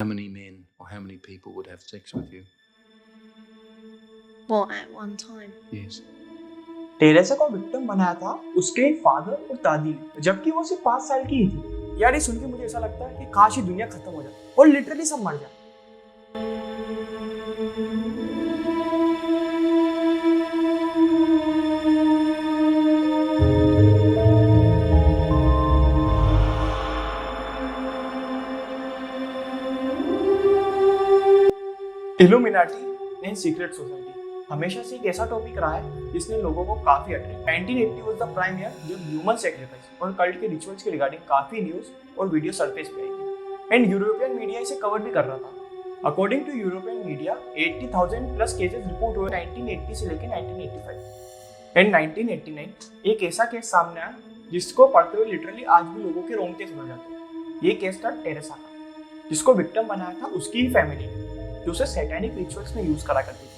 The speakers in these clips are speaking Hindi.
How many men or how many people would have sex with you? What, at one time? Yes. Teresa को विक्टिम बनाया था उसके फादर और दादी ने, जबकि वो सिर्फ 5 साल की ही थी। यार ये सुन के मुझे ऐसा लगता है कि काश ही दुनिया खत्म हो जाए और लिटरली सब मर जाए। इल्यूमिनाटी एंड सीक्रेट सोसाइटी हमेशा से एक ऐसा टॉपिक रहा है जिसने लोगों को काफी attract. 1980 was the prime year जब ह्यूमन सैक्रिफाइस और कल्ट के रिचुअल्स के रिगार्डिंग काफी न्यूज और वीडियो सरफेस पे आई थी एंड यूरोपियन मीडिया इसे कवर भी कर रहा था। According to European media 80,000 plus cases report हुए 1980 से लेकर 1985 एंड 1989 एक ऐसा केस सामने आया जिसको पढ़ते हुए लिटरली आज भी लोगों के रोंगटे खड़े हो जाते हैं। ये केस था टेरेसा का, जिसको विक्टिम बनाया था उसकी ही फैमिली ने, जो उसे सैटेनिक रिचुअल्स में यूज करा करती थी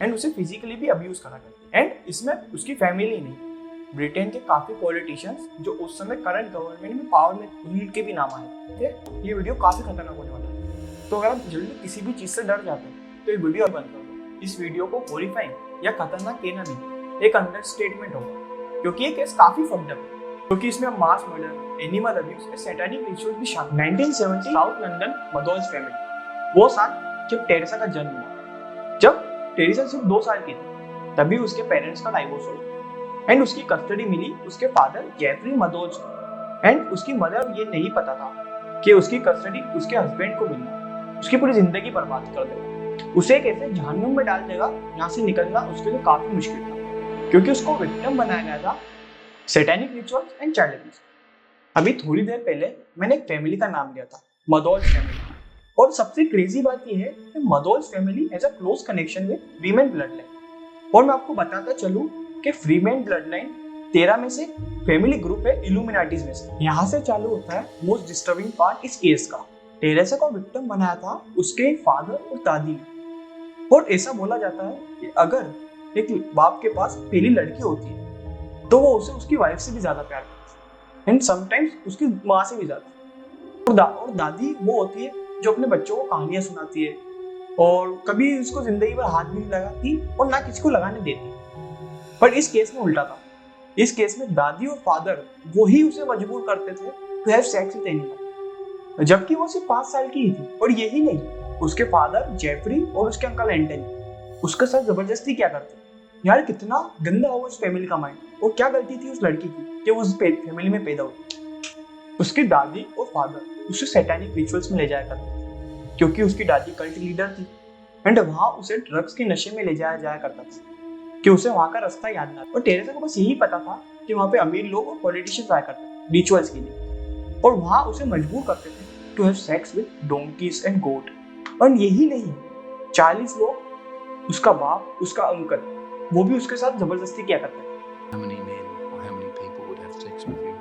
एंड उसे फिजिकली भी अब्यूज करा करती। एंड इसमें उसकी फैमिली नहीं, ब्रिटेन के काफी पॉलिटिशियंस जो उस समय करंट गवर्नमेंट में पावर में, उनके भी नाम आए थे। ये वीडियो काफी खतरनाक होने वाला है, तो अगर आप जल्दी किसी भी चीज से डर जाते हैं तो ये वीडियो बंद कर दो। इस वीडियो को हॉरिफाइंग या खतरनाक कहना भी एक अंडरस्टेटमेंट होगा, क्योंकि ये केस काफी फक्ड अप है, क्योंकि इसमें mass murder, animal abuse, satanic rituals भी शामिल। 1970 साउथ लंदन मदोज फैमिली, वो साल जब टेरेसा का जन्म हुआ। जब टेरेसा सिर्फ 2 साल की थी तभी उसके पेरेंट्स का डाइवोर्स हो गया एंड उसकी कस्टडी मिली उसके फादर जेफरी मदोज को। एंड उसकी मदर ये नहीं पता था कि उसकी कस्टडी उसके हस्बैंड को मिलना उसकी पूरी जिंदगी बर्बाद कर देगा, उसे एक ऐसे जहन्नुम में डाल देगा जहाँ से निकलना उसके लिए काफी मुश्किल था, क्योंकि उसको विक्टिम बनाया गया था satanic rituals and child abuse. अभी थोड़ी देर पहले मैंने एक फैमिली का नाम लिया था, मदोज फैमिली, और सबसे क्रेजी बात यह है कि मदोज family has a close connection with Freeman blood line. और मैं आपको बताता चलूं कि फ्रीमैन ब्लड लाइन 13 में से फैमिली ग्रुप है इल्यूमिनाटीज में से। यहाँ से चालू होता है मोस्ट डिस्टर्बिंग पार्ट इस केस का। टेरेसा को विक्टिम बनाया था उसके फादर और दादी ने, और ऐसा बोला जाता है कि अगर एक बाप के पास पहली लड़की होती है तो वो उसे उसकी वाइफ से भी ज्यादा प्यार करता है एंड समटाइम्स उसकी माँ से भी ज्यादा। और दादी वो होती है जो अपने बच्चों को कहानियां सुनाती है और कभी उसको जिंदगी भर हाथ भी नहीं लगाती और ना किसी को लगाने देती। पर इस केस में उल्टा था। इस केस में दादी और फादर वो ही उसे मजबूर करते थे to have sex with anyone, जबकि वो सिर्फ 5 साल की ही थी। और यही नहीं, उसके फादर जेफरी और उसके अंकल एंटनी उसके साथ जबरदस्ती क्या करते। यार कितना गंदा होगा उस फैमिली का माइंड, और क्या गलती थी उस लड़की की कि वो उस फैमिली में पैदा हुई। उसकी दादी और फादर उसे सैटेनिक रिचुअल्स में ले जाया करते थे, क्योंकि उसकी दादी कल्ट लीडर थी एंड वहां उसे ड्रग्स के नशे में ले जाया करता था कि उसे वहां का रास्ता याद ना। और टेरेसा को बस यही पता था कि वहां पे अमीर लोग और पॉलिटिशियंस आया करते थे रिचुअल्स के लिए, और वहां उसे मजबूर करते थे to have sex with donkeys and goat. और यही नहीं, 40 लोग, उसका बाप, उसका अंकल, वो भी उसके साथ जबरदस्ती किया करते थे। How many men or how many people would have sex with you?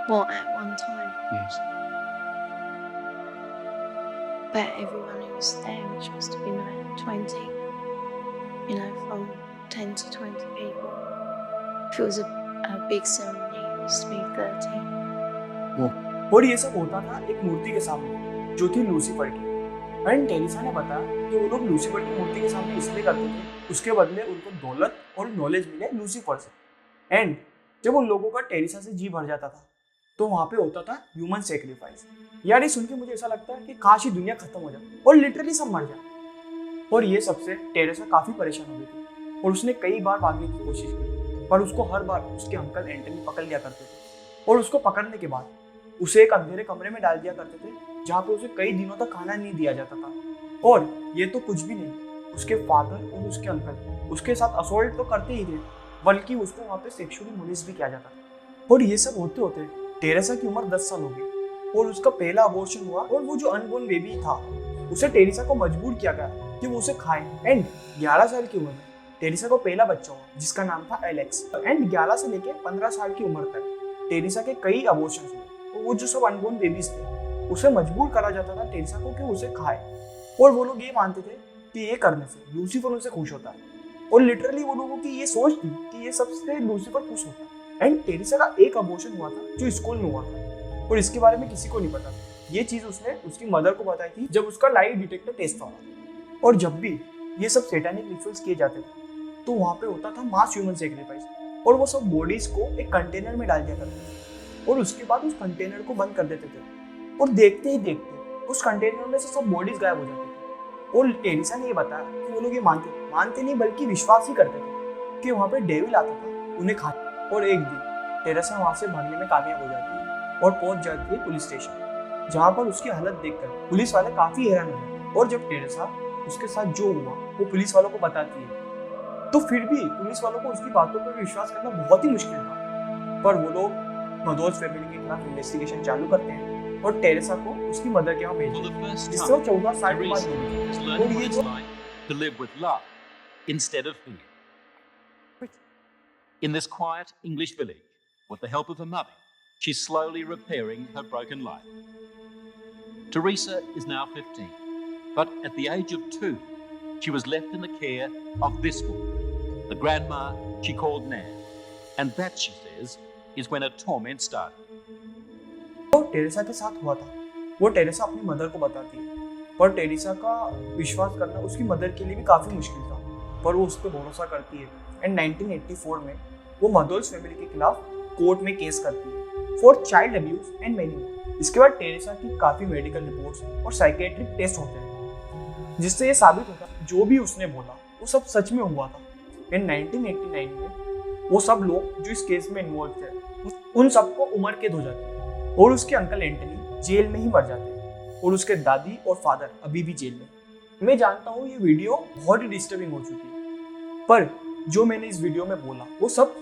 What, at one time? Yes. But everyone who was there, which must have been like 20, from 10 to 20 people. If it was a big ceremony, it used to be 30. और ये सब होता था एक मूर्ति के सामने जो थी लूसीफर की। एंड टेरेसा ने बताया कि वो लोग लूसीफर की मूर्ति के सामने इसलिए करते थे, उसके बदले उनको दौलत और नॉलेज मिले लूसीफर से। एंड जब उन लोगों का टेरेसा से जी भर जाता था तो वहां पे होता था ह्यूमन सैक्रिफाइस। यार ये सुन के मुझे ऐसा लगता है कि काश ही दुनिया खत्म हो जाए और लिटरली सब मर जाए। और ये सबसे टेरेसा काफी परेशान हो गई थी और उसने कई बार भागने की कोशिश की, पर उसको हर बार उसके अंकल एंटनी पकड़ लिया करते थे। और उसको पकड़ने के बाद उसे एक अंधेरे कमरे में डाल दिया करते थे जहाँ पे उसे कई दिनों तक खाना नहीं दिया जाता था। और ये तो कुछ भी नहीं, उसके फादर और उसके अंकल उसके साथ असॉल्ट तो करते ही थे, बल्कि उसको वहाँ पे सेक्सुअली मोलेस्ट भी किया जाता था। और ये सब होते होते टेरेसा की उम्र 10 साल हो गई और उसका पहला अबॉर्शन हुआ। और वो जो अनबोर्न बेबी था उसे टेरेसा को मजबूर किया गया कि वो उसे खाए। एंड 11 साल की उम्र में टेरेसा को पहला बच्चा हुआ जिसका नाम था एलेक्स। एंड 11 से लेकर 15 साल की उम्र तक टेरेसा के कई अबॉर्शन हुए। और वो जो सब अनबोर्न बेबीज थे उसे मजबूर करा जाता था टेरेसा को कि उसे खाए। और वो लोग ये मानते थे कि ये करने से लूसीफर उनसे खुश होता है। और लिटरली वो लोगों की ये सोच थी कि ये सबसे लूसीफर खुश होता है। एंड टेरेसा का एक अबॉर्शन हुआ था जो स्कूल में हुआ था और इसके बारे में किसी को नहीं पता था। ये चीज उसने उसकी मदर को बताई थी जब उसका लाई डिटेक्टर टेस्ट हुआ। और जब भी ये सब सैटानिक रिचुअल्स किए जाते थे तो वहाँ पे होता था मास ह्यूमन सेक्रीफाइस, और वो सब बॉडीज को एक कंटेनर में डाल दिया करते थे और उसके बाद उस कंटेनर को बंद कर देते थे और देखते ही देखते उस कंटेनर में से सब बॉडीज गायब हो जाती थी। और टेरेसा ने ये बताया कि वो लोग ये मानते नहीं बल्कि विश्वास ही करते थे कि वहाँ पे डेविल आता था उन्हें खाने। और एक दिन टेरेसा वहाँ से भागने में कामयाब हो जाती है और पहुंच जाती है पुलिस स्टेशन, जहाँ पर उसकी हालत देखकर पुलिस वाले काफी हैरान हो जाते हैं। और जब टेरेसा उसके साथ जो हुआ वो पुलिस वालों को बताती है तो फिर भी पुलिस वालों को उसकी बातों पर विश्वास करना बहुत ही मुश्किल था। पर वो लोग मदोज फैमिली के खिलाफ इन्वेस्टिगेशन चालू करते हैं और टेरेसा को उसकी मदर के यहाँ भेज देते हैं, जिससे वो 14 साल के बाद मिली। और ये जो to live with love instead of fear. In this quiet English village, with the help of her mother, she's slowly repairing her broken life. Teresa is now 15, but at the age of 2, she was left in the care of this woman, the grandma she called Nan. And that, she says, is when her torment started. तो टेरेसा के साथ हुआ था वो टेरेसा अपनी मदर को बताती है, पर टेरेसा का विश्वास करना उसकी मदर के लिए भी काफी मुश्किल था, पर वो उस पर भरोसा करती है। एंड 1984 में वो मदोल्स फैमिली के खिलाफ कोर्ट में केस करती है for child abuse and many more. इसके बाद टेरेसा की काफी मेडिकल रिपोर्ट्स और साइकेट्रिक टेस्ट होते हैं, जिससे ये साबित होता है जो भी उसने बोला वो सब सच में हुआ था। इन 1989 में वो सब लोग जो इस केस में इन्वॉल्व थे उन सबको उम्र कैद हो जाती है और उसके अंकल एंटनी जेल में ही मर जाते हैं और उसके दादी और फादर अभी भी जेल में। मैं जानता हूँ ये वीडियो बहुत ही डिस्टर्बिंग हो चुकी है, पर जो मैंने इस वीडियो में बोला वो सब